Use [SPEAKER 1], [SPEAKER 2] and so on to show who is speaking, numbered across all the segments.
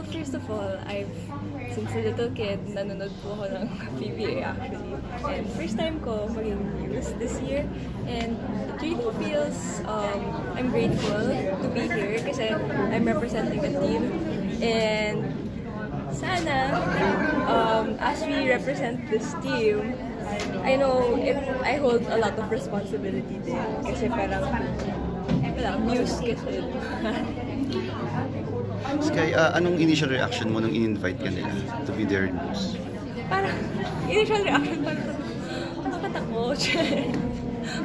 [SPEAKER 1] Well, first of all, since a little kid, nanonood po ako ng PBA actually. And first time ko maging news this year. And it really feels, I'm grateful to be here kasi I'm representing the team. And sana, as we represent this team, I know I hold a lot of responsibility din. Kasi parang, news kasi.
[SPEAKER 2] Sky, anong initial reaction mo nung in-invite ka nila to be their news?
[SPEAKER 1] Parang, initial reaction, parang nakakatakot.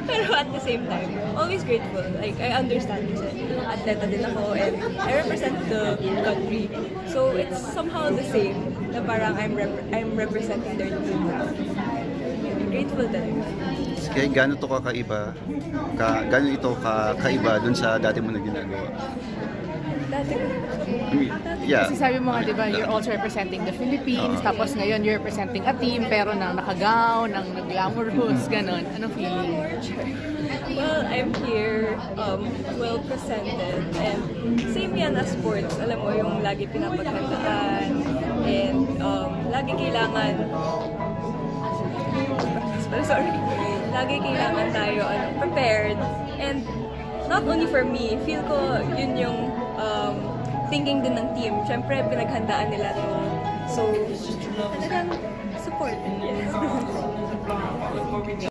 [SPEAKER 1] Pero at the same time, always grateful. Like, I understand kasi atleta din ako and I represent the country. So, it's somehow the same na parang I'm representing their team. Grateful talaga.
[SPEAKER 2] Sky, gano'n ito kakaiba? Gano'n ito kakaiba dun sa dati mo na ginagawa?
[SPEAKER 1] Dati ko.
[SPEAKER 2] Yeah.
[SPEAKER 3] Kasi sabi mo nga, di ba, you're also representing the Philippines, tapos ngayon you're representing a team, pero nang naka-gown, nang nag-glamorous, gano'n. Anong feeling?
[SPEAKER 1] Well, I'm here, well presented, and same yan as sports. Alam mo, yung lagi pinapaghandaan, and lagi kailangan, lagi kailangan tayo prepared, and not only for me, feel ko yun yung thinking din ng team. Siyempre, pinaghandaan nila to. So, talagang support. Yes.